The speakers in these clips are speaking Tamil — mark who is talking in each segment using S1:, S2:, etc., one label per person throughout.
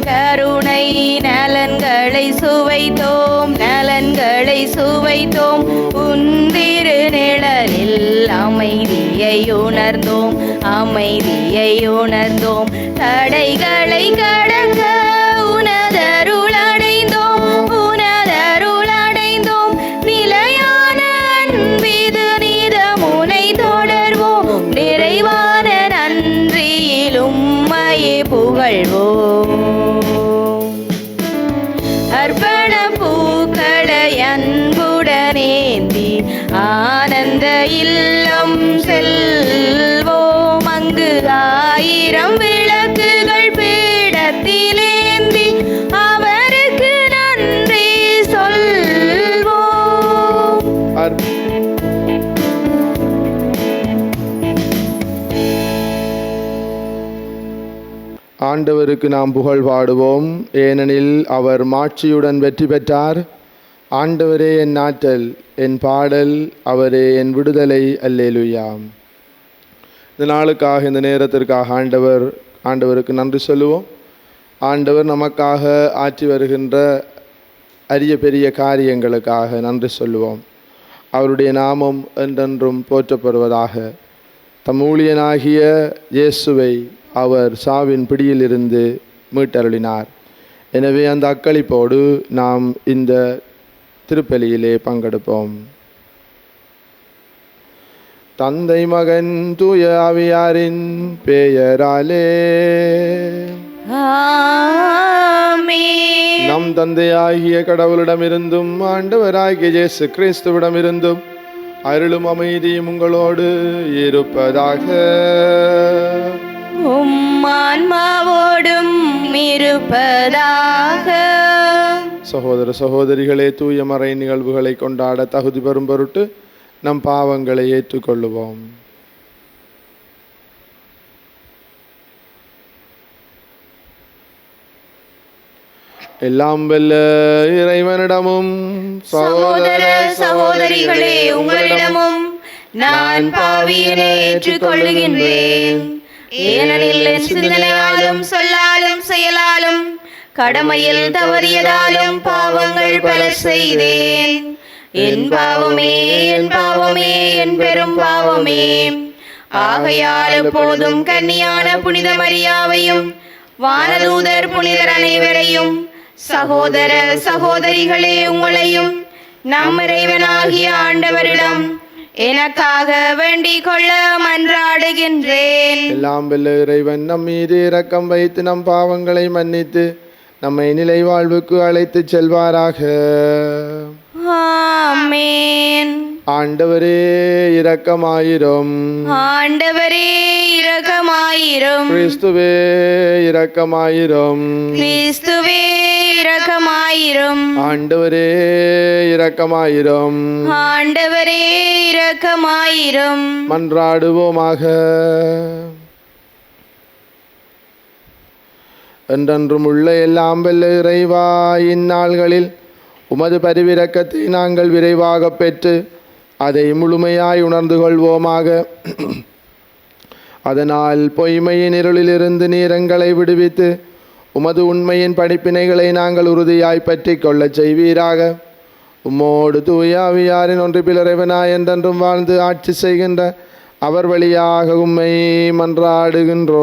S1: கருணை நலன்களை சுவைத்தோம், நலன்களை சுவைத்தோம். உந்திரு நிழலில் அமைதியை உணர்ந்தோம், அமைதியை உணர்ந்தோம். தடைகளை கடக்க உனதருள் அடைந்தோம், உனதருள் அடைந்தோம். நிலையான அன்பிது நீதமுனை தொடர்வோம், நிறைவான நன்றியில் உம்மையே புகழ்வோம். அர்ப்பண பூக்களை அன்புடனேந்தி ஆனந்த இல்லம் செல்வோம். அங்கு 1000 விளக்குகள் பீடத்திலேந்தி அவருக்கு நன்றி சொல்வோம்.
S2: ஆண்டவருக்கு நாம் புகழ் பாடுவோம், ஏனெனில் அவர் மாட்சியுடன் வெற்றி பெற்றார். ஆண்டவரே என் ஆற்றல், என் பாடல், அவரே என் விடுதலை. அல்லேலூயா. இந்த நாளுக்காக, இந்த நேரத்திற்காக ஆண்டவருக்கு நன்றி சொல்லுவோம். ஆண்டவர் நமக்காக ஆற்றி வருகின்ற அரிய பெரிய காரியங்களுக்காக நன்றி சொல்லுவோம். அவருடைய நாமம் என்றென்றும் போற்றப்படுவதாக. தம் ஊழியனாகிய இயேசுவை அவர் சாவின் பிடியிலிருந்து மீட்டருளினார். எனவே அந்த அக்களிப்போடு நாம் இந்த திருப்பலியிலே பங்கெடுப்போம். தந்தை மகன் தூய ஆவியாரின் பெயராலே
S1: ஆமென்.
S2: நம் தந்தையாகிய கடவுளிடமிருந்தும் ஆண்டவராகிய இயேசு கிறிஸ்துவிடமிருந்தும் அருளும் அமைதியும் உங்களோடு இருப்பதாக.
S1: உம்மான்மாவோடும் இருப்பதாக.
S2: சகோதர சகோதரிகளே, தூய மறை நிகழ்வுகளை கொண்டாட தகுதி பெறும் பொருட்டு நம் பாவங்களை ஏற்றுக்கொள்ளுவோம். எல்லாம் வல்ல இறைவனிடமும்
S1: சகோதர சகோதரிகளே உங்களிடமும் நான் பாவியனை ஏற்றுக்கொள்ளுகின்றேன். ஏனெனில் என் சிந்தனையாலும் சொல்லாலும் செயலாலும் கடமையில் தவறியதாலும் பாவங்கள் பல செய்தேன். என் பாவமே, என் பாவமே, என் பெரும் பாவமே. ஆகையால் எப்போதும் கன்னியான புனித மரியாவையும் வானதூதர் புனிதர் அனைவரையும் சகோதர சகோதரிகளே உங்களையும் நம் இறைவனாகிய ஆண்டவரிடம் எனக்காக வேண்டிக் கொள்ள மன்றாடுகின்றேன்.
S2: எல்லாம் வல்ல இறைவன் நம் மீது இரக்கம் வைத்து நம் பாவங்களை மன்னித்து நம்மை நிலை வாழ்வுக்கு அழைத்து செல்வாராக.
S1: ஆமென்.
S2: ஆண்டவரே இரக்கமாயிரும்.
S1: ஆண்டவரே இரக்கமாயிரும்.
S2: கிறிஸ்துவே இரக்கமாயிரும்.
S1: கிறிஸ்துவே இரக்கமாயிரும்.
S2: ஆண்டவரே இரக்கமாயிரும்.
S1: ஆண்டவரே இரக்கமாயிரும்.
S2: மன்றாடுவோமாக. என்றென்றும் உள்ள எல்லாம் வல்ல இறைவா, இந்நாள்களில் உமது பரிவிரக்கத்தை நாங்கள் விரைவாக பெற்று அதை முழுமையாய் உணர்ந்து கொள்வோமாக. அதனால் பொய்மையின் இருளிலிருந்து நீர் எங்களை விடுவித்து உமது உண்மையின் படிப்பினைகளை நாங்கள் உறுதியாய் பற்றி கொள்ள செய்வீராக. உம்மோடு தூய ஆவியாரின் ஒன்றிப்பில் இறைவனாய் என்றென்றும் வாழ்ந்து ஆட்சி செய்கின்ற அவர் வழியாக உம்மை மன்றாடுகின்றோம்.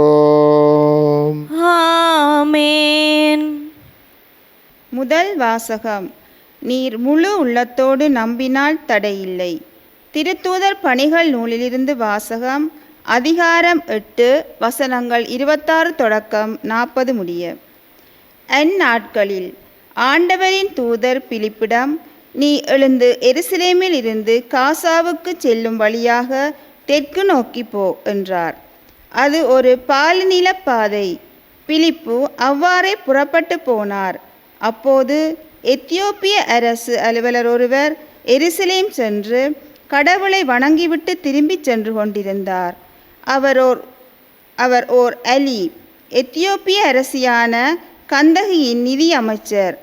S1: ஆமென்.
S3: முதல் வாசகம். நீர் முழு உள்ளத்தோடு நம்பினால் தடையில்லை. திருத்தூதர் பணிகள் நூலிலிருந்து வாசகம். அதிகாரம் 8 வசனங்கள் 26 தொடக்கம் 40 முடிய. அந்நாட்களில் ஆண்டவரின் தூதர் பிலிப்பிடம், நீ எழுந்து எருசலேமில் இருந்து காசாவுக்கு செல்லும் வழியாக தெற்கு நோக்கி போ என்றார். அது ஒரு பால்நில பாதை. பிலிப்பு அவ்வாறே புறப்பட்டு போனார். அப்போது எத்தியோப்பிய அரசு அலுவலர் ஒருவர் எருசலேம் சென்று கடவுளை வணங்கிவிட்டு திரும்பிச் சென்று கொண்டிருந்தார். அவர் ஓர் அலி, எத்தியோப்பிய அரசியான கந்தகியின் நிதி அமைச்சர்.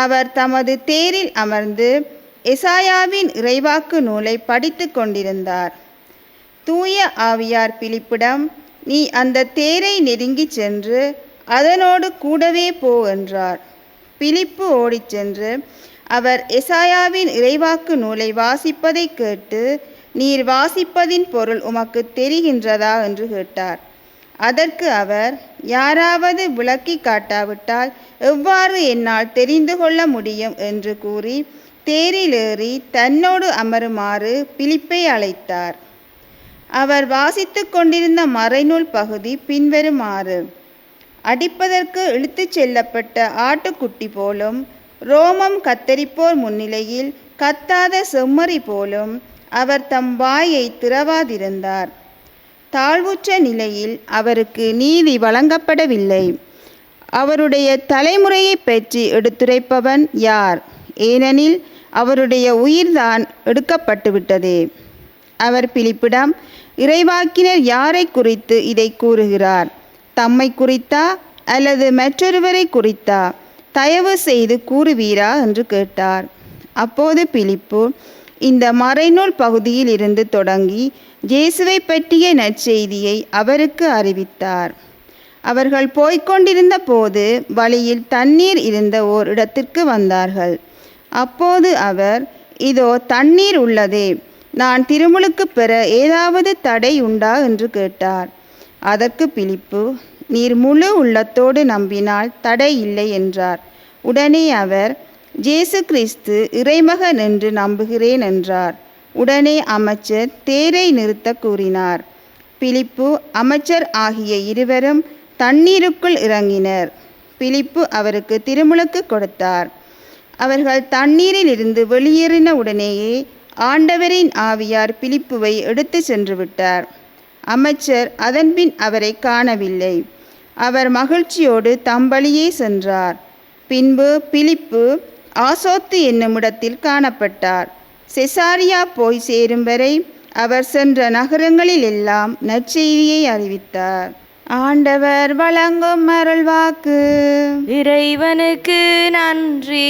S3: அவர் தமது தேரில் அமர்ந்து எசாயாவின் இறைவாக்கு நூலை படித்து கொண்டிருந்தார். தூய ஆவியார் பிலிப்பிடம், நீ அந்த தேரை நெருங்கி சென்று அதனோடு கூடவே போ என்றார். பிலிப்பு ஓடிச் சென்று அவர் எசாயாவின் இறைவாக்கு நூலை வாசிப்பதை கேட்டு, நீர் வாசிப்பதின் பொருள் உமக்கு தெரிகின்றதா என்று கேட்டார். அதற்கு அவர், யாராவது விளக்கி காட்டாவிட்டால் எவ்வாறு என்னால் தெரிந்து கொள்ள முடியும் என்று கூறி தேரிலேறி தன்னோடு அமருமாறு பிலிப்பை அழைத்தார். அவர் வாசித்து கொண்டிருந்த மறைநூல் பகுதி பின்வருமாறு: அடிப்பதற்கு இழுத்துச் செல்லப்பட்ட ஆட்டுக்குட்டி போலும், ரோமம் கத்தரிப்போர் முன்னிலையில் கத்தாத செம்மறி போலும் அவர் தம் வாயை திறவாதிருந்தார். தாழ்வுற்ற நிலையில் அவருக்கு நீதி வழங்கப்படவில்லை. அவருடைய தலைமுறையை பற்றி எடுத்துரைப்பவன் யார்? ஏனெனில் அவருடைய உயிர்தான் எடுக்கப்பட்டுவிட்டதே. அவர் பிலிப்பிடம், இறைவாக்கினர் யாரை குறித்து இதை கூறுகிறார்? தம்மை குறித்தா அல்லது மற்றொருவரை குறித்தா? தயவு செய்து கூறுவீரா என்று கேட்டார். அப்போது பிலிப்பு இந்த மறைநூல் பகுதியில் இருந்து தொடங்கி இயேசுவை பற்றிய நற்செய்தியை அவருக்கு அறிவித்தார். அவர்கள் போய்கொண்டிருந்த போது வழியில் தண்ணீர் இருந்த ஓர் இடத்திற்கு வந்தார்கள். அப்போது அவர், இதோ தண்ணீர் உள்ளதே, நான் திருமுழுக்கு பெற ஏதாவது தடை உண்டா என்று கேட்டார். அதற்கு பிலிப்பு, நீர் முழு உள்ளத்தோடு நம்பினால் தடை இல்லை என்றார். உடனே அவர், இயேசு கிறிஸ்து இறைமகன் என்று நம்புகிறேன் என்றார். உடனே அமைச்சர் தேரை நிறுத்த கூறினார். பிலிப்பு அமைச்சர் ஆகிய இருவரும் தண்ணீருக்குள் இறங்கினர். பிலிப்பு அவருக்கு திருமுழுக்கு கொடுத்தார். அவர்கள் தண்ணீரில் இருந்து வெளியேறின உடனேயே ஆண்டவரின் ஆவியார் பிலிப்புவை எடுத்து சென்று விட்டார். அமைச்சர் அதன்பின் அவரை காணவில்லை. அவர் மகிழ்ச்சியோடு தம்பளியே சென்றார். பின்பு பிலிப்பு ஆசோத்து என்னுமிடத்தில் காணப்பட்டார். செசாரியா போய் சேரும் வரை அவர் சென்ற நகரங்களில் எல்லாம் நற்செய்தியை அறிவித்தார். ஆண்டவர் வழங்கும் அருள்வாக்கு.
S1: இறைவனுக்கு நன்றி.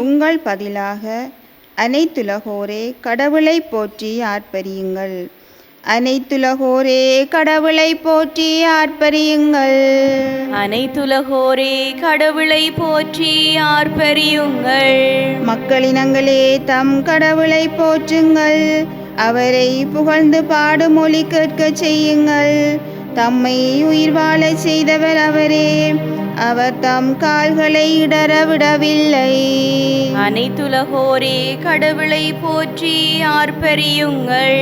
S3: உங்கள் பதிலாக அனைத்துலகோரே கடவுளை போற்றி ஆர்ப்பரியுங்கள். அனைத்துலகோரே கடவுளை போற்றி ஆர்ப்பரியுங்கள்.
S1: அனைத்துலகோரே கடவுளை போற்றி ஆர்ப்பரியுங்கள்.
S3: மக்களினங்களே தம் கடவுளை போற்றுங்கள். அவரை புகழ்ந்து பாடுமொழி கேட்கச் செய்யுங்கள். தம்மை உயிர் வாழச் செய்தவர் அவரே. அவர் தம் கால்களை இடற விடவில்லை.
S1: அனைத்துலகோரே கடவுளை போற்றி ஆர்ப்பரியுங்கள்.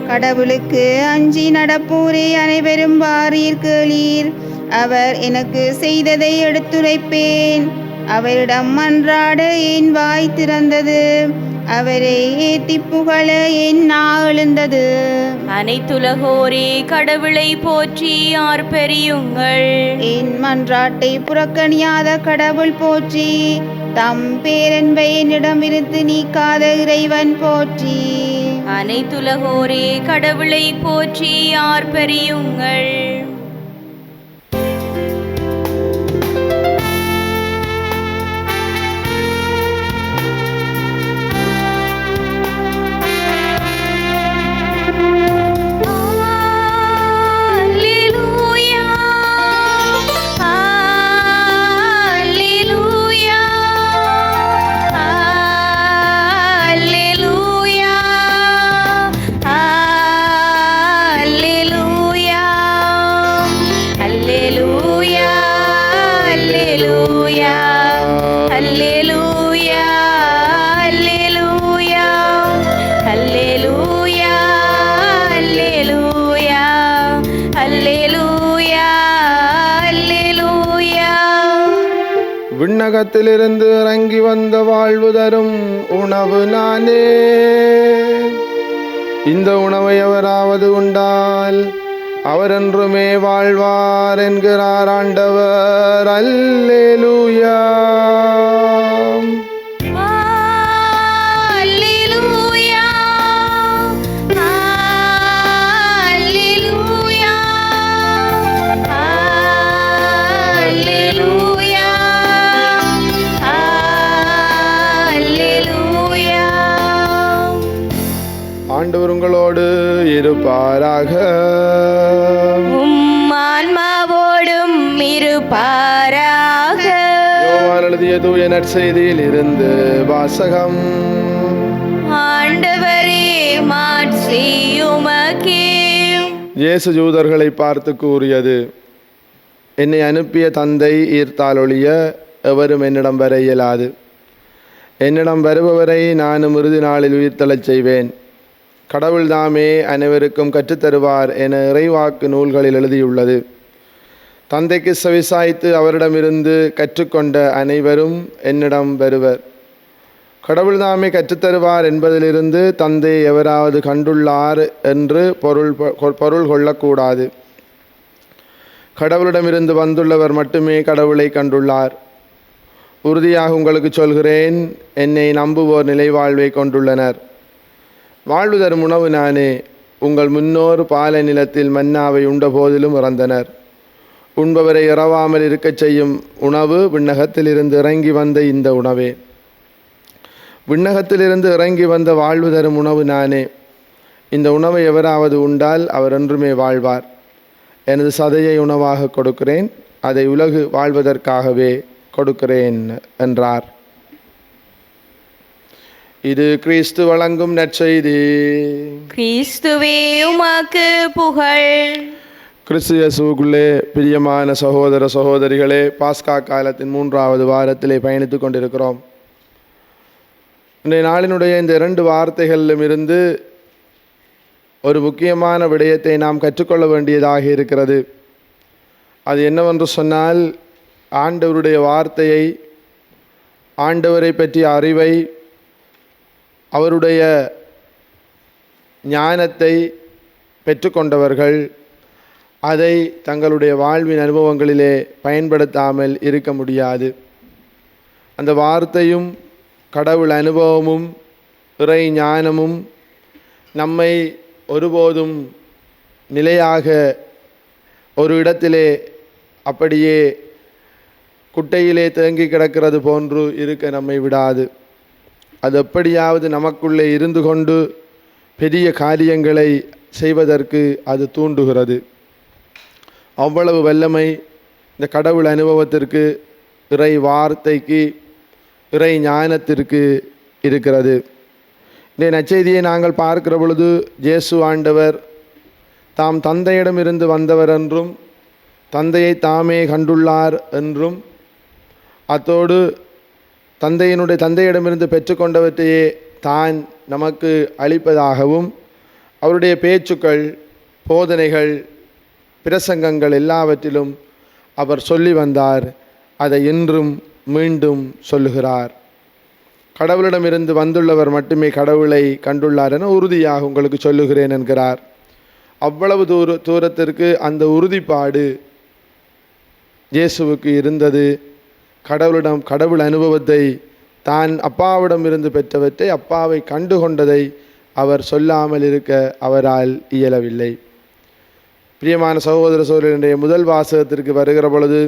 S3: கடவுளுக்கு அஞ்சி நடப்போரே அனைவரும் வாரீர் கேளீர். அவர் எனக்கு செய்ததை எடுத்துரைப்பேன். அவரிடம் மன்றாட என் வாய் திறந்தது. அவரை ஏத்தி புகழ என் நா எழுந்தது.
S1: அனைத்துலகோரே கடவுளை போற்றி ஆர்ப்பரியுங்கள்.
S3: என் மன்றாட்டை புறக்கணியாத கடவுள் போற்றி. தம் பேரன்பை என்னிடமிருந்து நீக்காத இறைவன் போற்றி.
S1: அனைத்துலகோரே கடவுளை போற்றி ஆர்ப்பரியுங்கள்.
S2: விண்ணகத்திலிருந்து இறங்கி வந்த வாழ்வு தரும் உணவு நானே. இந்த உணவை அவராவது உண்டால் அவர் என்றுமே வாழ்வார் என்கிறார் ஆண்டவர். அல்லேலூயா. ஆண்டவர் உங்களோடு இருப்பாராக.
S1: உம் ஆன்மாவோடும் இரு இருப்பாராக.
S2: யோவான் எழுதிய தூய நற்செய்தியில் இருந்து வாசகம்.
S1: ஆண்டவரே, மாட்சி உமக்கே.
S2: இயேசு யூதர்களை பார்த்து கூறியது, என்னை அனுப்பிய தந்தை ஈர்த்தாலொழிய எவரும் என்னிடம் வர இயலாது. என்னிடம் வருபவரை நானும் இறுதி நாளில் உயிர்த்தெழச் செய்வேன். கடவுள் தாமே அனைவருக்கும் கற்றுத்தருவார் என இறைவாக்கு நூல்களில் எழுதியுள்ளது. தந்தைக்கு செவிசாய்த்து அவரிடமிருந்து கற்றுக்கொண்ட அனைவரும் என்னிடம் வருவர். கடவுள் தாமே கற்றுத்தருவார் என்பதிலிருந்து தந்தை எவராவது கண்டுள்ளார் என்று பொருள் கொள்ளக்கூடாது. கடவுளிடமிருந்து வந்துள்ளவர் மட்டுமே கடவுளை கண்டுள்ளார். உறுதியாக உங்களுக்கு சொல்கிறேன், என்னை நம்புவோர் நிலைவாழ்வை கொண்டுள்ளனர். வாழ்வு தரும் உணவு நானே. உங்கள் முன்னோர் பாலை நிலத்தில் மன்னாவை உண்ட போதிலும் இறந்தனர். உண்பவரை இறவாமல் இருக்கச் செய்யும் உணவு விண்ணகத்திலிருந்து இறங்கி வந்த இந்த உணவே. விண்ணகத்திலிருந்து இறங்கி வந்த வாழ்வு தரும் உணவு நானே. இந்த உணவை எவராவது உண்டால் அவர் என்றுமே வாழ்வார். எனது சதையை உணவாக கொடுக்கிறேன், அதை உலகு வாழ்வதற்காகவே கொடுக்கிறேன் என்றார். இது கிறிஸ்து வழங்கும் நற்செய்தி.
S1: கிறிஸ்துவே உமக்கு புகழ்.
S2: கிறிஸ்து இயேசுவுக்குள்ளே பிரியமான சகோதர சகோதரிகளே, பாஸ்கா காலத்தின் 3வது வாரத்திலே பயணித்து கொண்டிருக்கிறோம். இன்றைய நாளினுடைய இந்த 2 வார்த்தைகளிலும் இருந்து ஒரு முக்கியமான விடயத்தை நாம் கற்றுக்கொள்ள வேண்டியதாக இருக்கிறது. அது என்னவென்று சொன்னால், ஆண்டவருடைய வார்த்தையை, ஆண்டவரை பற்றிய அறிவை, அவருடைய ஞானத்தை பெற்றுக்கொண்டவர்கள் அதை தங்களுடைய வாழ்வின் அனுபவங்களிலே பயன்படுத்தாமல் இருக்க முடியாது. அந்த வார்த்தையும் கடவுள் அனுபவமும் இறை ஞானமும் நம்மை ஒருபோதும் நிலையாக ஒரு இடத்திலே அப்படியே குட்டையிலே தேங்கி கிடக்கிறது போன்று இருக்க நம்மை விடாது. அது எப்படியாவது நமக்குள்ளே இருந்து கொண்டு பெரிய காரியங்களை செய்வதற்கு அது தூண்டுகிறது. அவ்வளவு வல்லமை இந்த கடவுள் அனுபவத்திற்கு, இறை வார்த்தைக்கு, இறை ஞானத்திற்கு இருக்கிறது. இந்த நற்செய்தியை நாங்கள் பார்க்கிற பொழுது, இயேசு ஆண்டவர் தாம் தந்தையிடமிருந்து வந்தவர் என்றும் தந்தையை தாமே கண்டுள்ளார் என்றும், அத்தோடு தந்தையிடமிருந்து பெற்றுக்கொண்டவற்றையே தான் நமக்கு அளிப்பதாகவும், அவருடைய பேச்சுக்கள், போதனைகள், பிரசங்கங்கள் எல்லாவற்றிலும் அவர் சொல்லி வந்தார். அதை இன்றும் மீண்டும் சொல்லுகிறார். கடவுளிடமிருந்து வந்துள்ளவர் மட்டுமே கடவுளை கண்டுள்ளார் என உறுதியாக உங்களுக்கு சொல்லுகிறேன் என்கிறார். அவ்வளவு தூரத்திற்கு அந்த உறுதிப்பாடு இயேசுவுக்கு இருந்தது. கடவுள் அனுபவத்தை, தான் அப்பாவிடமிருந்து பெற்றவற்றை, அப்பாவை கண்டு கொண்டதை அவர் சொல்லாமல் இருக்க அவரால் இயலவில்லை. பிரியமான சகோதர சகோதரனுடைய முதல் வாசகத்திற்கு வருகிற பொழுது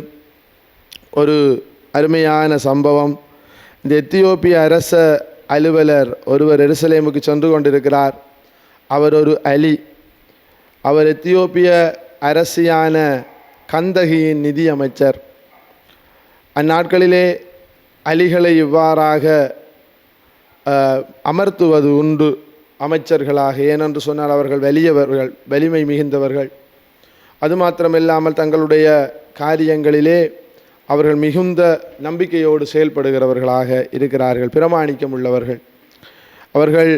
S2: ஒரு அருமையான சம்பவம். இந்த எத்தியோப்பிய அரச அலுவலர் ஒருவர் எருசலேமுக்கு சென்று கொண்டிருக்கிறார். அவர் ஒரு அலி. அவர் எத்தியோப்பிய அரசியான கந்தகியின் நிதி அமைச்சர். அந்நாட்களிலே அலிகளை இவ்வாறாக அமர்த்துவது உண்டு அமைச்சர்களாக. ஏனென்று சொன்னால் அவர்கள் வலியவர்கள், வலிமை மிகுந்தவர்கள். அது மாத்திரமில்லாமல் தங்களுடைய காரியங்களிலே அவர்கள் மிகுந்த நம்பிக்கையோடு செயல்படுகிறவர்களாக இருக்கிறார்கள், பிரமாணிக்கம் உள்ளவர்கள். அவர்கள்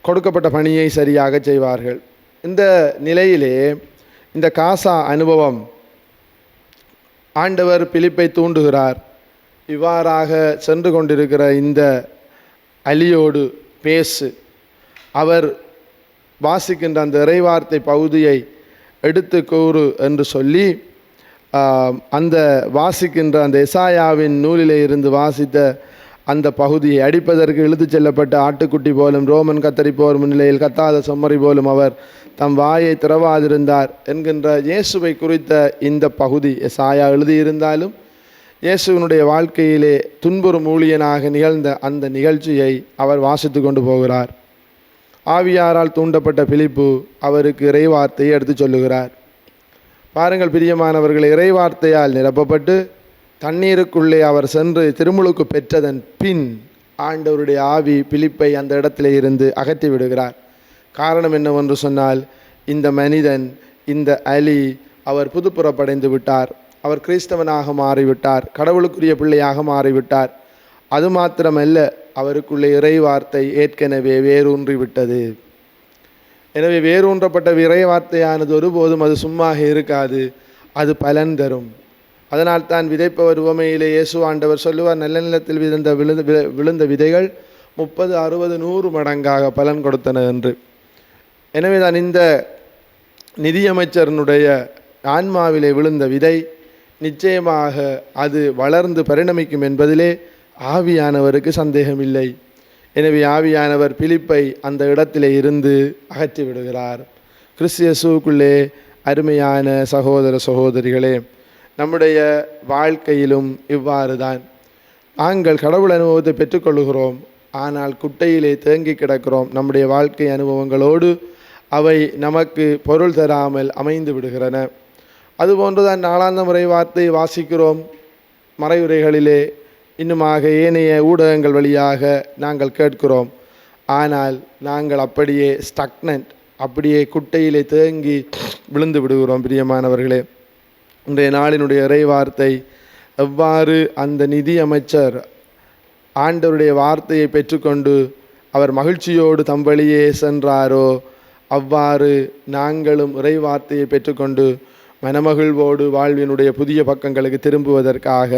S2: கொடுக்கப்பட்ட பணியை சரியாக செய்வார்கள். இந்த நிலையிலே இந்த காசா அனுபவம், ஆண்டவர் பிலிப்பை தூண்டுகிறார். இவ்வாறாக சென்று கொண்டிருக்கிற இந்த அலியோடு பேசு, அவர் வாசிக்கின்ற அந்த இறைவார்த்தை பகுதியை எடுத்து கூறு என்று சொல்லி, அந்த வாசிக்கின்ற அந்த எசாயாவின் நூலிலே இருந்து வாசித்த அந்த பகுதியை அடிப்பதற்கு இழுத்துச் செல்லப்பட்ட ஆட்டுக்குட்டி போலும், ரோமன் கத்தரிப்போர் முன்னிலையில் கத்தாத செம்மறி போலும் அவர் தம் வாயை திறவாதிருந்தார் என்கின்ற இயேசுவை குறித்த இந்த பகுதி எசாயா எழுதியிருந்தாலும், இயேசுவினுடைய வாழ்க்கையிலே துன்புறும் ஊழியனாக நிகழ்ந்த அந்த நிகழ்ச்சியை அவர் வாசித்து கொண்டு போகிறார். ஆவியாரால் தூண்டப்பட்ட பிலிப்பு அவருக்கு இறைவார்த்தையை எடுத்து சொல்லுகிறார். பாருங்கள் பிரியமானவர்கள், இறைவார்த்தையால் நிரப்பப்பட்டு தண்ணீருக்குள்ளே அவர் சென்று திருமுழுக்கு பெற்றதன் பின் ஆண்டவருடைய ஆவி பிலிப்பை அந்த இடத்திலே இருந்து அகற்றி விடுகிறார். காரணம் என்னவென்று சொன்னால், இந்த மனிதன், இந்த அலி, அவர் புதுப்புறப்படைந்து விட்டார். அவர் கிறிஸ்தவனாக மாறிவிட்டார், கடவுளுக்குரிய பிள்ளையாக மாறிவிட்டார். அது மாத்திரமல்ல, அவருக்குள்ளே இறை வார்த்தை ஏற்கனவே வேரூன்றிவிட்டது. எனவே வேரூன்றப்பட்ட இறை வார்த்தையானது ஒருபோதும் அது சும்மாக இருக்காது, அது பலன் தரும். அதனால் தான் விதைப்பவர் உவமையிலே இயேசு ஆண்டவர் சொல்லுவார், நல்ல நிலத்தில் விழுந்த விதைகள் 30, 60, 100 மடங்காக பலன் கொடுத்தன என்று. எனவே தான் இந்த நிதியமைச்சரனுடைய ஆன்மாவிலே விழுந்த விதை நிச்சயமாக அது வளர்ந்து பரிணமிக்கும் என்பதிலே ஆவியானவருக்கு சந்தேகமில்லை. எனவே ஆவியானவர் பிலிப்பை அந்த இடத்திலே இருந்து அகற்றி விடுகிறார். கிறிஸ்து இயேசுவுக்குள்ளே அருமையான சகோதர சகோதரிகளே, நம்முடைய வாழ்க்கையிலும் இவ்வாறு தான். நாங்கள் கடவுள் அனுபவத்தை பெற்றுக்கொள்கிறோம், ஆனால் குட்டையிலே தேங்கி கிடக்கிறோம். நம்முடைய வாழ்க்கை அனுபவங்களோடு அவை நமக்கு பொருள் தராமல் அமைந்து விடுகிறன. அதுபோன்றுதான் நாளாந்த முறை வார்த்தை வாசிக்கிறோம், மறையுரைகளிலே இன்னுமாக ஏனைய ஊடகங்கள் வழியாக நாங்கள் கேட்கிறோம். ஆனால் நாங்கள் அப்படியே ஸ்டக்னன்ட், அப்படியே குட்டையிலே தேங்கி விழுந்து விடுகிறோம். பிரியமானவர்களே, இன்றைய நாளினுடைய இறை வார்த்தை எவ்வாறு அந்த நிதி அமைச்சர் ஆண்டவருடைய வார்த்தையை பெற்றுக்கொண்டு அவர் மகிழ்ச்சியோடு தம் வழியே சென்றாரோ, அவ்வாறு நாங்களும் இறை வார்த்தையை பெற்றுக்கொண்டு மனமகிழ்வோடு வாழ்வினுடைய புதிய பக்கங்களுக்கு திரும்புவதற்காக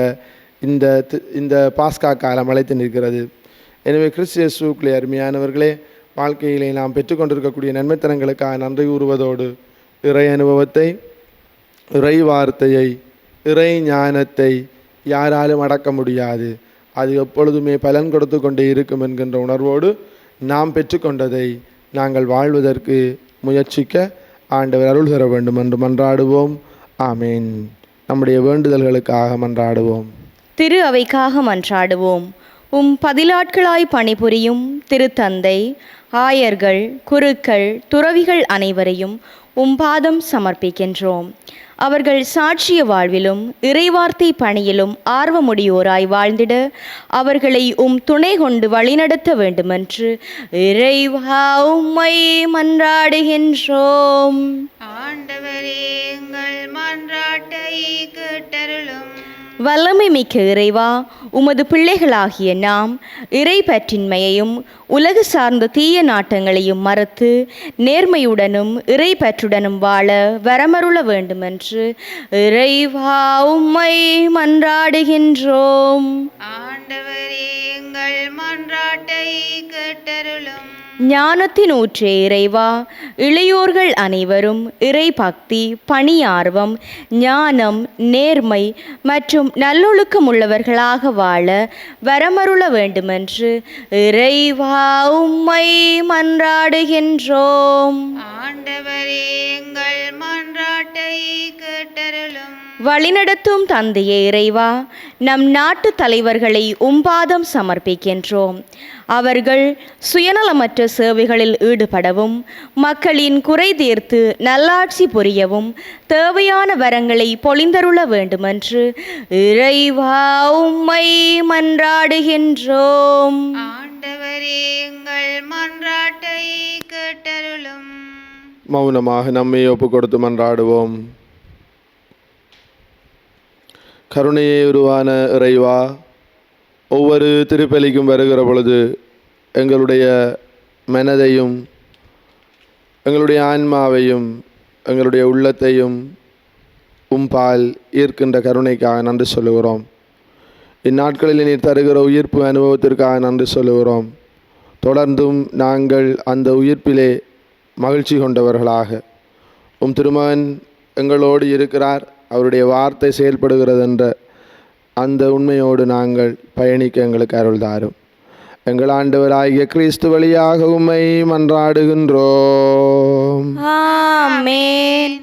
S2: இந்த பாஸ்கா காலம் அழைத்து நிற்கிறது. எனவே கிறிஸ்து இயேசுவுக்குள்ளே அருமையானவர்களே, வாழ்க்கையிலே நாம் பெற்றுக்கொண்டிருக்கக்கூடிய நன்மைத்தனங்களுக்காக நன்றி கூறுவதோடு இறை அனுபவத்தை, இறை வார்த்தையை, இறை ஞானத்தை யாராலும் அடக்க முடியாது. அது எப்பொழுதுமே பலன் கொடுத்து கொண்டே இருக்கும் என்கின்ற உணர்வோடு நாம் பெற்றுக்கொண்டதை நாங்கள் வாழ்வதற்கு முயற்சிக்க ஆண்டவர் அருள் தர வேண்டும் என்று மன்றாடுவோம். ஆமேன். நம்முடைய வேண்டுதல்களுக்காக மன்றாடுவோம்.
S1: திரு அவைக்காக மன்றாடுவோம். பதிலாட்களாய் பணிபுரியும் திருத்தந்தை, ஆயர்கள், குருக்கள், துறவிகள் அனைவரையும் பாதம் சமர்ப்பிக்கின்றோம். அவர்கள் சாட்சிய வாழ்விலும் இறைவார்த்தை பணியிலும் ஆர்வமுடையோராய் வாழ்ந்திட அவர்களை துணை கொண்டு வழிநடத்த வேண்டுமென்று இறைவா உம்மை மன்றாடுகின்றோம்.
S3: ஆண்டவரே, எங்கள் மன்றாட்டை கேட்டருளும்.
S1: வல்லமை மிக்க இறைவா, உமது பிள்ளைகளாகிய நாம் இறை பற்றின்மையையும் உலகு சார்ந்த தீய நாட்டங்களையும் மறுத்து நேர்மையுடனும் இறை பற்றுடனும் வாழ வரமருள வேண்டுமென்று இறைவா உம்மை மன்றாடுகின்றோம்.
S3: ஆண்டவரே, எங்கள் மன்றாட்டை கேட்டருளும்.
S1: ஞானத்தின் ஊற்றே இறைவா, இளையோர்கள் அனைவரும் இறை பக்தி, பணியார்வம், ஞானம், நேர்மை மற்றும் நல்லொழுக்கம் உள்ளவர்களாக வாழ வரமருள வேண்டுமென்று இறைவா உம்மை மன்றாடுகின்றோம்.
S3: ஆண்டவரே, எங்கள் மன்றாட்டை கேட்டருளும்.
S1: வழிநடத்தும் தந்தையே இறைவா, நம் நாட்டு தலைவர்களை பாதம் சமர்ப்பிக்கின்றோம். அவர்கள் சுயநலமற்ற சேவைகளில் ஈடுபடவும், மக்களின் குறை தீர்த்து நல்லாட்சி புரியவும் தேவையான வரங்களை பொழிந்தருள வேண்டுமென்று இறைவா உம்மை மன்றாடுகின்றோம்.
S3: ஆண்டவரே, எங்கள் மன்றாட்டை கேட்டருளும்.
S2: மௌனமாக நம்மை ஒப்பு கொடுத்து மன்றாடுவோம். கருணையே உருவான இறைவா, ஒவ்வொரு திருப்பலிக்கும் வருகிற பொழுது எங்களுடைய மனதையும் எங்களுடைய ஆன்மாவையும் எங்களுடைய உள்ளத்தையும் பால் ஈர்க்கின்ற கருணைக்காக நன்றி சொல்லுகிறோம். இந்நாட்களில் நீர் தருகிற உயிர்ப்பு அனுபவத்திற்காக நன்றி சொல்லுகிறோம். தொடர்ந்தும் நாங்கள் அந்த உயிர்ப்பிலே மகிழ்ச்சி கொண்டவர்களாக திருமகன் எங்களோடு இருக்கிறார், அவருடைய வார்த்தை செயல்படுகிறது என்ற அந்த உண்மையோடு நாங்கள் பயணிக்க எங்களுக்கு அருள் தாரும். எங்கள் ஆண்டவராகிய கிறிஸ்து வழியாக உம்மை மன்றாடுகின்றோம்.
S1: ஆமென்.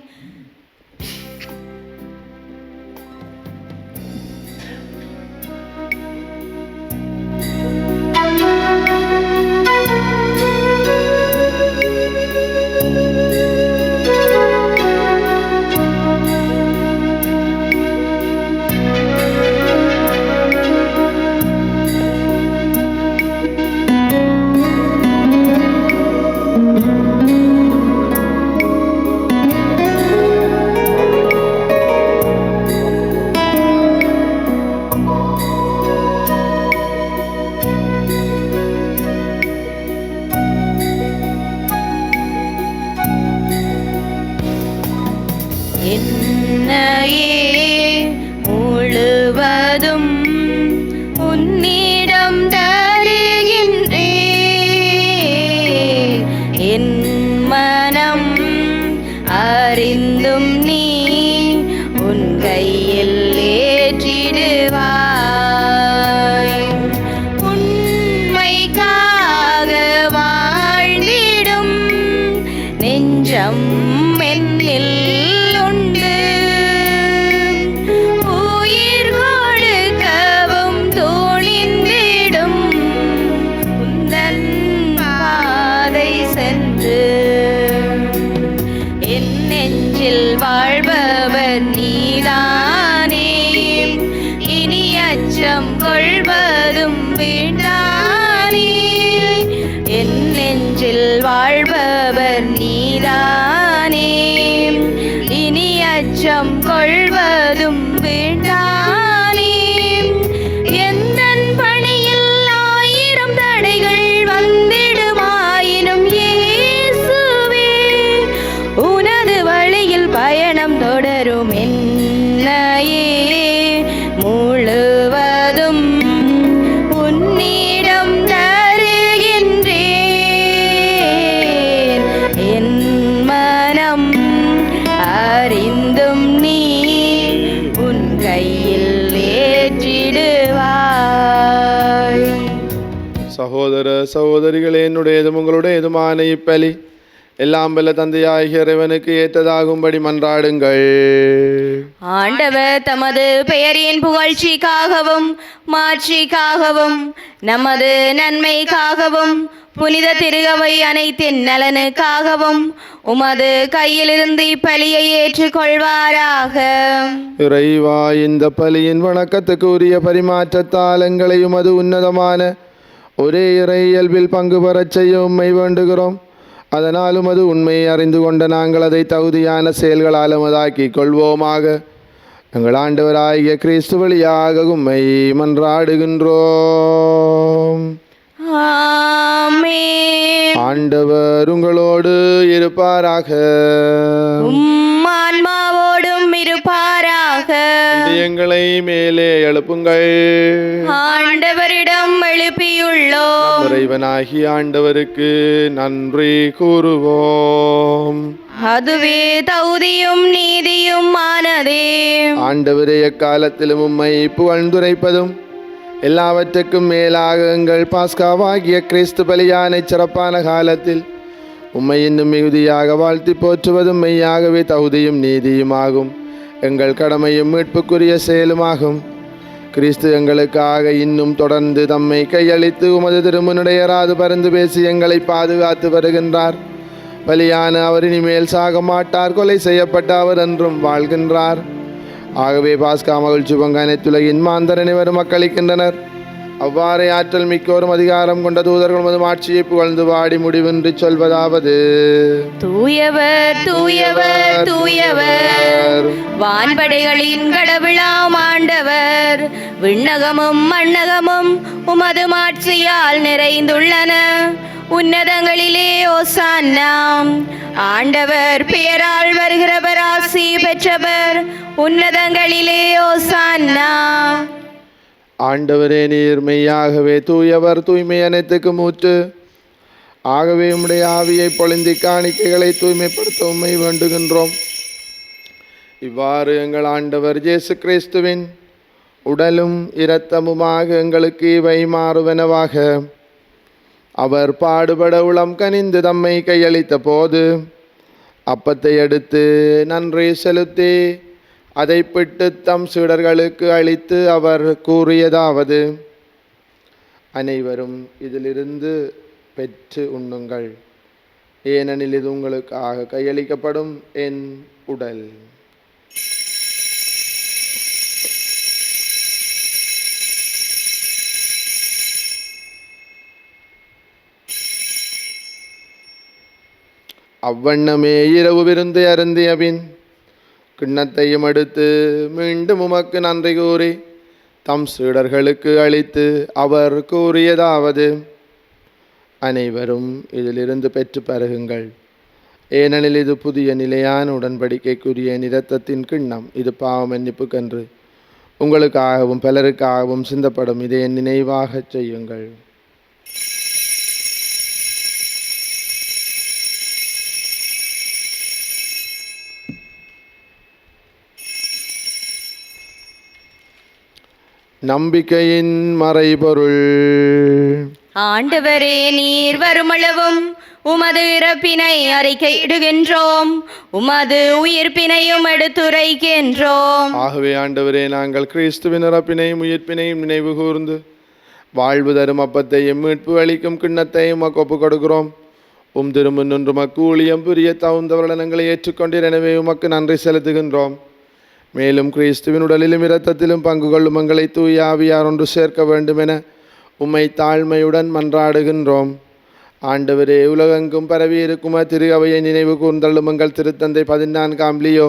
S1: அச்சம் கொள்வதும் வேண்டானே, என் நெஞ்சில் வாழ்பவர் நீதானே. இனி அச்சம் கொள்வதும் வேண்டானே, எந்தன் பணியில் 1000 தடைகள் வந்திடுமாயினும் இயேசுவே, உனது வழியில் பயணம் தொடரும் என்னையே முழுவதும் உன்னிடம் தருகின்றேன். என் மனம் அறிந்தும் நீ உன் கையில் ஏற்றிடுவாய்.
S2: சகோதர சகோதரிகளே, என்னுடையதும் உங்களுடையதுமான இப்பலி எல்லாம் வல்ல தந்தையாகிய இறைவனுக்கு ஏற்றதாகும்படி மன்றாடுங்கள்.
S1: ஆண்டவர் தமது பெயரின் புகழ்ச்சிக்காகவும் மாட்சிக்காகவும் நமது நன்மைக்காகவும் புனித திருகவை அனைத்தின் நலனுக்காகவும் உமது கையிலிருந்து இப்பலியை ஏற்றுக்கொள்வாராக.
S2: இறைவா, இந்த பலியின் வணக்கத்துக்கு உரிய பரிமாற்றத்தால் எங்களை உமது உன்னதமான ஒரே இறை இயல்பில் பங்கு பெறச் செய்ய உம்மை வேண்டுகிறோம். அதனாலும் அது உண்மையை அறிந்து கொண்ட நாங்கள் அதை தகுதியான செயல்களால் உமதாக்கிக் கொள்வோமாக. எங்கள் ஆண்டவராகிய கிறிஸ்து வழியாக உம்மை மன்றாடுகின்றோம்.
S1: ஆமென்.
S2: ஆண்டவர் உங்களோடு இருப்பாராக.
S1: உம் ஆன்மாவோடும் இருப்பாராக.
S2: இதயங்களை மேலே எழுப்புங்கள்.
S1: ஆண்டவரிடம் எழுப்பியுள்ளோம்.
S2: இறைவனாகிய ஆண்டவருக்கு நன்றி கூறுவோம்.
S1: அதுவே தகுதியும் நீதியும் ஆனதே.
S2: ஆண்டவரே, எக்காலத்திலும் உம்மை புகழ்ந்துரைப்பதும் எல்லாவற்றுக்கும் மேலாக எங்கள் பாஸ்காவாகிய கிறிஸ்து பலியான சிறப்பான காலத்தில் உம்மை இன்னும் மிகுதியாக வாழ்த்தி போற்றுவதும் மெய்யாகவே தகுதியும் நீதியுமாகும். எங்கள் கடமையும் மீட்புக்குரிய செயலுமாகும். கிறிஸ்து எங்களுக்காக இன்னும் தொடர்ந்து தம்மை கையளித்து உமது திருமுன்னிடையராது பரிந்து பேசி எங்களை பாதுகாத்து வருகின்றார். பலியான அவர் இனிமேல் சாக மாட்டார். கொலை செய்யப்பட்ட அவர் என்றும் வாழ்கின்றார். ஆகவே பாஸ்கா மகிழ்ச்சி பொங்க அனைத்துலகின் மாந்தர் அனைவரும் மக்களிக்கின்றனர். அவ்வாறே ஆற்றல் மிக்கோரும் அதிகாரம் கொண்ட தூதர்கள் மது ஆட்சியை புகழ்ந்து வாடி முடிவின்றி சொல்வதாவது:
S1: தூயவர் தூயவர் தூயவர், வான்படைகளின் கடவுளாம் ஆண்டவர். விண்ணகமும் மண்ணகமும் உமது மாட்சியால் நிறைந்துள்ளன. உன்னதங்களிலே ஓசான்னா. ஆண்டவர் பெயரால் வருகிறவர் ஆசி பெற்றவர். உன்னதங்களிலே ஓசான்னா.
S2: ஆண்டவரே, நீர் மெய்யாகவே தூயவர், தூய்மை அனைத்துக்கும் ஊற்று. ஆகவே உம்முடைய ஆவியை பொழிந்தி காணிக்கைகளை தூய்மைப்படுத்த உம்மை வேண்டுகின்றோம். இவ்வாறு எங்கள் ஆண்டவர் இயேசு கிறிஸ்துவின் உடலும் இரத்தமுமாக எங்களுக்கு இவை மாறுவனவாக. அவர் பாடுபட உளம் கனிந்து தம்மை கையளித்த போது அப்பத்தை எடுத்து நன்றி செலுத்தி அதை பிட்டு தம் சீடர்களுக்கு அளித்து அவர் கூறியதாவது: அனைவரும் இதிலிருந்து பெற்று உண்ணுங்கள், ஏனெனில் இது உங்களுக்காக கையளிக்கப்படும் என் உடல். அவ்வண்ணமே இரவு விருந்து அருந்திய பின் கிண்ணத்தையும் எடுத்து மீண்டும் உமக்கு நன்றி கூறி தம் சீடர்களுக்கு அளித்து அவர் கூறியதாவது: அனைவரும் இதிலிருந்து பெற்று பருகுங்கள், ஏனெனில் இது புதிய நிலையான உடன்படிக்கைக்குரிய இரத்தத்தின் கிண்ணம். இது பாவ மன்னிப்புக்கென்று உங்களுக்காகவும் பலருக்காகவும் சிந்தப்படும். இதை நினைவாக செய்யுங்கள். நம்பிக்கையின் மறைபொருள்.
S1: ஆண்டவரே, நீர் வருமளவும் உமது இறப்பினை அறிக்கையிடுகின்றோம், உமது உயிர்ப்பினையும் எடுத்துரைக்கின்றோம்.
S2: ஆகவே ஆண்டவரே, நாங்கள் கிறிஸ்துவின் இறப்பினையும் உயிர்ப்பினையும் நினைவு கூர்ந்து வாழ்வு தரும் அப்பத்தையும் மீட்பு அளிக்கும் கிண்ணத்தையும் ஒப்புக் கொடுக்கிறோம். உம் திருமுன்னின்று உமக்கு ஊழியம் புரிய தகுந்த வருடங்களை ஏற்றுக்கொண்டீர். எனவே உமக்கு நன்றி செலுத்துகின்றோம். மேலும் கிறிஸ்துவின் உடலிலும் இரத்தத்திலும் பங்கு கொள்ளும் எங்களை தூய ஆவியார் ஒன்று சேர்க்க வேண்டுமென உம்மை தாழ்மையுடன் மன்றாடுகின்றோம். ஆண்டவரே, உலகெங்கும் பரவியிருக்கும் திரு அவையை நினைவு கூர்ந்தள்ளும் எங்கள் திருத்தந்தை 14ஆம் லியோ,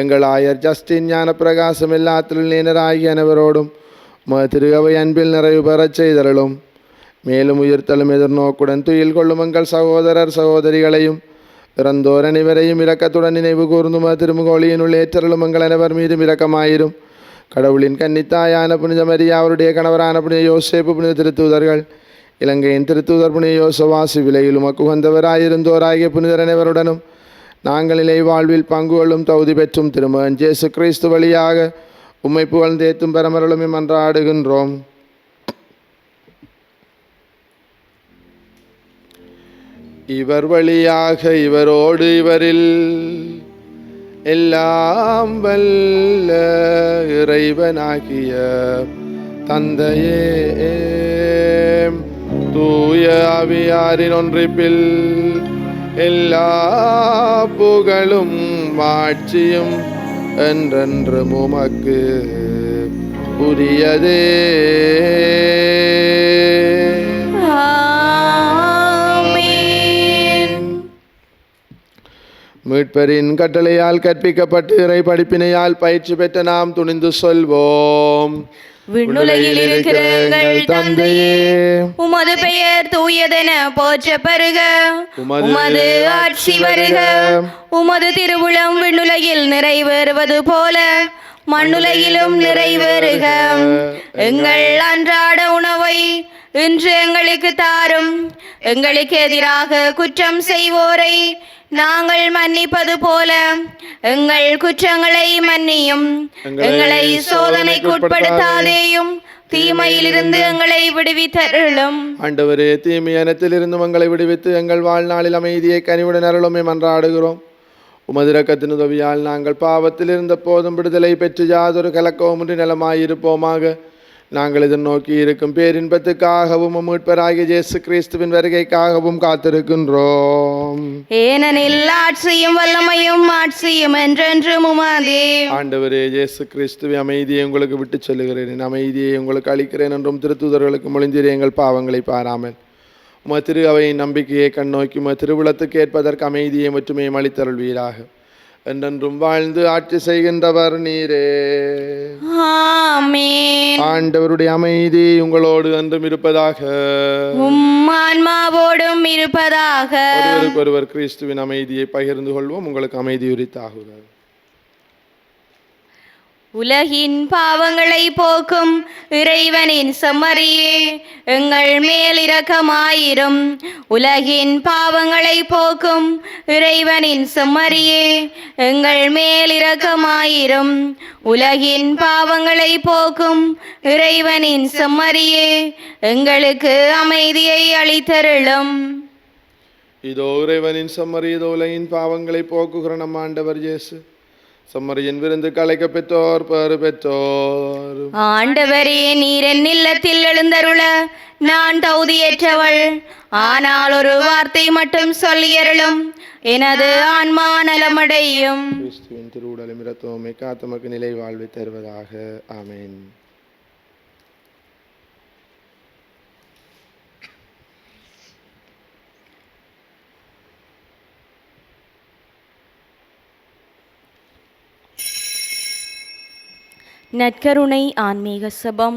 S2: எங்கள் ஆயர் ஜஸ்டின் ஞான பிரகாசம் எல்லா திருநீனராகிய அனைவரோடும் திரு அவை அன்பில் நிறைவு பெறச் செய்தருளும். மேலும் உயிர்த்தலும் எதிர்நோக்குடன் துயில் கொள்ளும் எங்கள் சகோதரர் சகோதரிகளையும் இறந்தோர் அனைவரையும் இரக்கத்துடன் நினைவு கூர்ந்தும் திருமுகோளியினுள் ஏற்றருளும் எங்கள் அனைவர் மீதும் இரக்கமாயிரும். கடவுளின் கன்னித்தாயான புனித மரியா, அவருடைய கணவரான புனித யோசேப்பு, புனித திருத்தூதர்கள், இலங்கையின் திருத்தூதர் புனித யோசவாசி விலையிலும் அக்குகந்தவராயிருந்தோராகிய புனிதர் அனைவருடனும் நாங்கள் நிலை வாழ்வில் பங்கு கொள்ளும் தகுதி பெற்றும் திருமகன் இயேசு கிறிஸ்து வழியாக உம்மை புகழ்ந்தேத்தும் பெறமருளுமே மன்றாடுகின்றோம். இவர் வழியாக இவரோடு இவரில் எல்லாம் வல்ல இறைவனாகிய தந்தையே, தூய ஆவியாரின் ஒன்றிப்பில் எல்லா புகழும் மாட்சியும் என்றென்றும் உமக்கு உரியதே. மீட்பரின் கட்டளையால் கற்பிக்கப்பட்டு இறை படிப்பினையால் பயிற்சி பெற்ற நாம் துணிந்து சொல்வோம்.
S1: விண்ணுலகில் இருக்கிற எங்கள் தந்தையே, உமது பெயர் தூயதென போற்ற பெறுக. உமது ஆட்சி வருக. உமது திருவுளம் விண்ணுலகில் நிறைவேறுவது போல மண்ணுலகிலும் நிறைவேறுக. எங்கள் அன்றாட உணவை இன்று எங்களுக்கு தாரும். எங்களுக்கு எதிராக குற்றம் செய்வோரை நாங்கள் மன்னிப்பது போல எங்கள் குற்றங்களை மன்னியும். எங்களை சோதனைக்கு உட்படுத்தாதேயும், தீமையிலிருந்து எங்களை விடுவித்தருளும்.
S2: ஆண்டவரே, தீமை அனைத்திலிருந்து எங்களை விடுவித்து எங்கள் வாழ்நாளில் அமைதியை கனிவுடன் அருளுமே மன்றாடுகிறோம். உமது இரக்கத்தின் உதவியால் நாங்கள் பாவத்தில் இருந்த போதும் விடுதலை பெற்று யாதொரு கலக்கவுமின்றி நலமாயிருப்போமாக. நாங்கள் எதிர்நோக்கி இருக்கும் பேரின்பத்துக்காகவும் மீட்பராகிய இயேசு கிறிஸ்துவின் வருகைக்காகவும் காத்திருக்கின்றோம்.
S1: ஏனெனில் ஆட்சியும் வல்லமையும் ஆட்சியும் என்றென்றும் உமதே.
S2: ஆண்டவரே இயேசு கிறிஸ்துவை, அமைதியை உங்களுக்கு விட்டு சொல்லுகிறேன், அமைதியை உங்களுக்கு அளிக்கிறேன் என்றும் திருத்தூதர்களுக்கு மொழிந்தீரே. எங்கள் பாவங்களை பாராமல் உமது திரு அவையின் நம்பிக்கையை கண்ணோக்கி உமது திருவிழத்துக்கு ஏற்பதற்கு அமைதியை மட்டுமே அளித்தருள்வீராக. என்றென்றும் வாழ்ந்து ஆட்சி செய்கின்றவர் நீரே.
S1: ஆமென்.
S2: ஆண்டவருடைய அமைதி உங்களோடு என்றும் இருப்பதாக.
S1: உம் ஆன்மாவோடும் இருப்பதாக.
S2: ஒருவருக்கொருவர் கிறிஸ்துவின் அமைதியை பகிர்ந்து கொள்வோம். உங்களுக்கு அமைதி உரித்தாகுக.
S1: உலகின் பாவங்களை போக்கும் இறைவனின் செம்மறியே, எங்கள் மேல் இரக்கமாயிரும். உலகின் பாவங்களை போக்கும் இறைவனின் செம்மறியே, எங்கள் மேல் இரக்கமாயிரும். உலகின் பாவங்களை போக்கும் இறைவனின் செம்மறியே, எங்களுக்கு அமைதியை அளித்தருளும்.
S2: இதோ இறைவனின் செம்மறி, இதோ உலகின் பாவங்களை போக்குகிற நம் ஆண்டவர் இயேசு. செம்மறியின் விருந்து கலைக்க பெற்றோர் பேறு பெற்றோர்.
S1: ஆண்டவரே, நீர் என் இல்லத்தில் எழுந்தருள நான் தகுதியற்றவள். ஆனால் ஒரு வார்த்தை மட்டும் சொல்லியருளும், எனது ஆன்மா நலமடையும்.
S2: கிறிஸ்துவின் திருவுடலும் இரத்தமுமே காத்தமக்கு நிலை வாழ்வை தருவதாக. ஆமென்.
S1: நற்கருணை ஆன்மீக சபம்.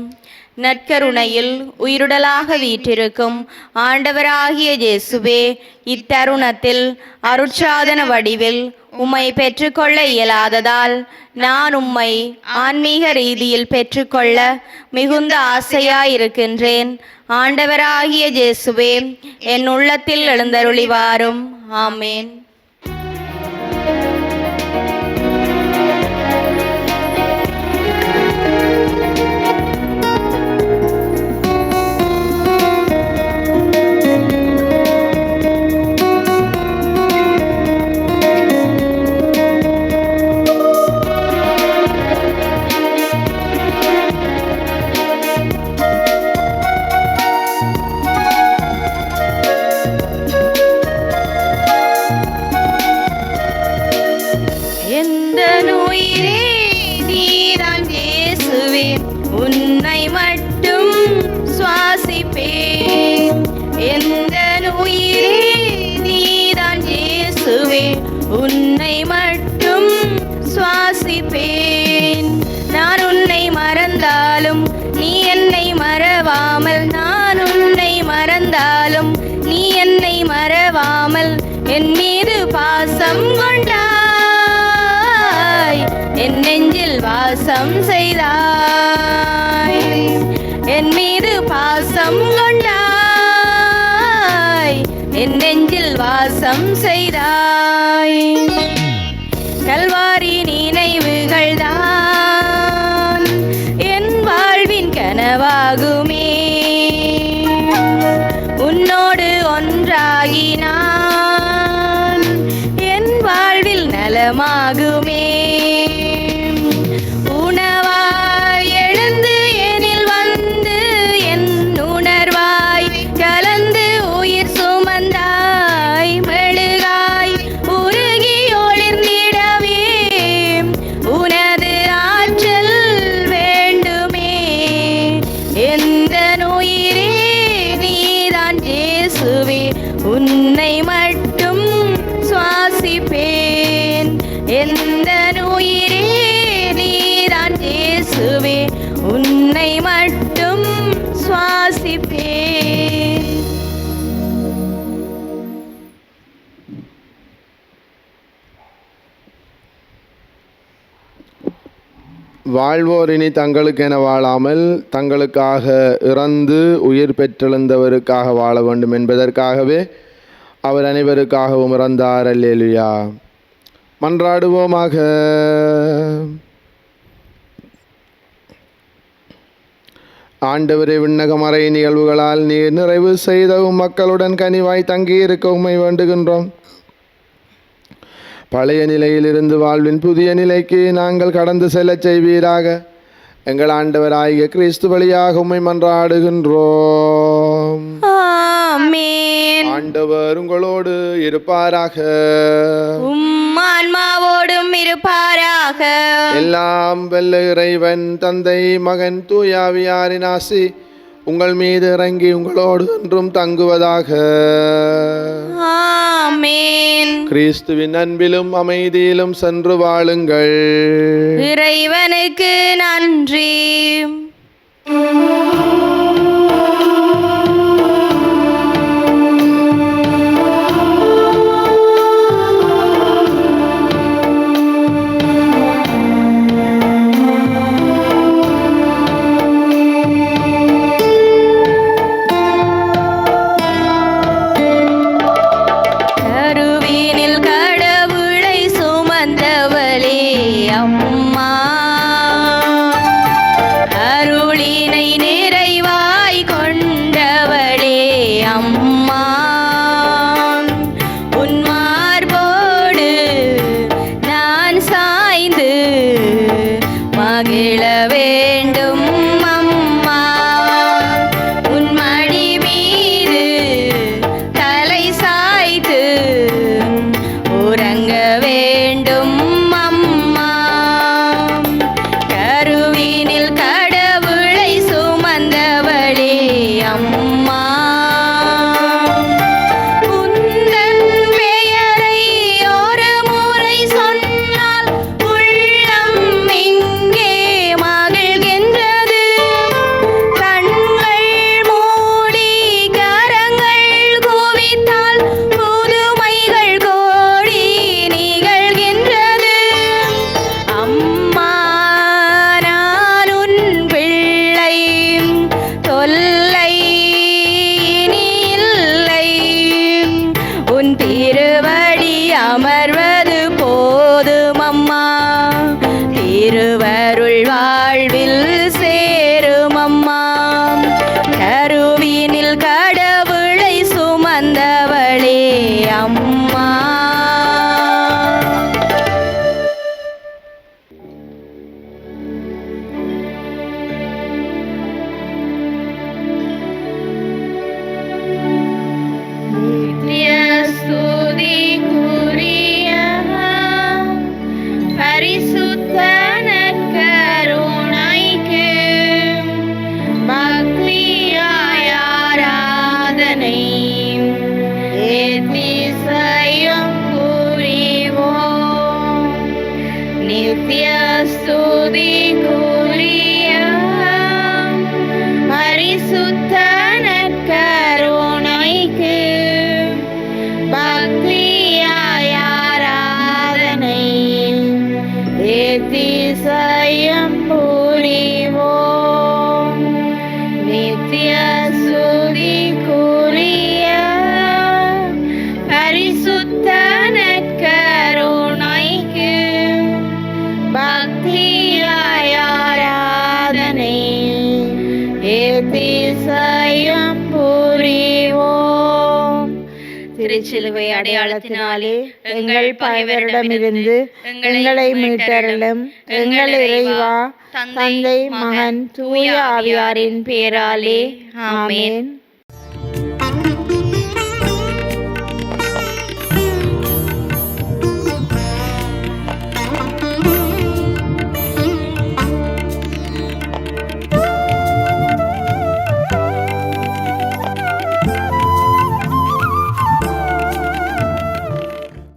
S1: நற்கருணையில் உயிருடலாக வீற்றிருக்கும் ஆண்டவராகிய இயேசுவே, இத்தருணத்தில் அருட்சாதன வடிவில் உம்மை பெற்றுக்கொள்ள இயலாததால் நான் உம்மை ஆன்மீக ரீதியில் பெற்றுக்கொள்ள மிகுந்த ஆசையாயிருக்கின்றேன். ஆண்டவராகிய இயேசுவே, என் உள்ளத்தில் எழுந்தருளி வாரும். ஆமேன். உன்னை மட்டும் சுவாசிப்பேன். எந்த உயிரே நீதான் இயேசுவே, உன்னை மட்டும் சுவாசிப்பேன். நான் உன்னை மறந்தாலும் நீ என்னை மறவாமல், நான் உன்னை மறந்தாலும் நீ என்னை மறவாமல் என் மீது பாசம் கொண்டாய், என் நெஞ்சில் வாசம் செய்தாய். என் மீது பாசம் கொண்டாய், என் நெஞ்சில் வாசம் செய்தாய். கல்வாரி நினைவுகள் தான் என் வாழ்வின் கனவாகுமே, உன்னோடு ஒன்றாகி நான் என் வாழ்வில் நலமாகுமே. உணவாய் எழுந்து எனில் வந்து என் உணர்வாய் கலந்து உயிர் சுமந்தாய், மெழுகாய் உருகி ஒளிர்ந்திடவே உனது ஆற்றல் வேண்டுமே. எந்த உயிரே நீதான் இயேசுவே, உன்னை மட்டும் சுவாசிப்பேன். எந்த உயிரே நீதான் இயேசுவே, உன்னை மட்டும் சுவாசிப்பேன்.
S2: வாழ்வோர் இனி தங்களுக்கென வாழாமல் தங்களுக்காக இறந்து உயிர் பெற்றெழுந்தவருக்காக வாழ வேண்டும் என்பதற்காகவே அவர் அனைவருக்காகவும் இறந்தார். அல்லேலூயா. மன்றாடுவோமாக. ஆண்டவரே, விண்ணகமறை நிகழ்வுகளால் நீர் நிறைவு செய்த மக்களுடன் கனிவாய் தங்கியிருக்க உம்மை வேண்டுகின்றோம். பழைய நிலையிலிருந்து வாழ்வின் புதிய நிலைக்கு நாங்கள் கடந்து செல்லச் செய்வீராக. எங்கள் ஆண்டவராகிய கிறிஸ்து வழியாக உம்மை மன்றாடுகின்றோம்.
S1: ஆமென்.
S2: ஆண்டவர் உங்களோடு இருப்பாராக.
S1: உம் ஆன்மாவோடும் இருப்பாராக.
S2: எல்லாம் வல்ல இறைவன் தந்தை, மகன், தூயாவியாரின் ஆசி உங்கள் மீது இறங்கி உங்களோடு என்றும் தங்குவதாக.
S1: ஆமென்.
S2: கிறிஸ்துவின் அன்பிலும் அமைதியிலும் சென்று வாழுங்கள்.
S1: இறைவனுக்கு நன்றி. கருவினில் கடவுளை சுமந்தவளே அம்மா, திருச்சிலுவை அடையாளத்தினாலே எங்கள் பகைவரிடமிருந்து எங்களை மீட்டருளும். எங்கள் இறைவா, தந்தை, மகன், தூய ஆவியாரின் பேராலே ஆமென்.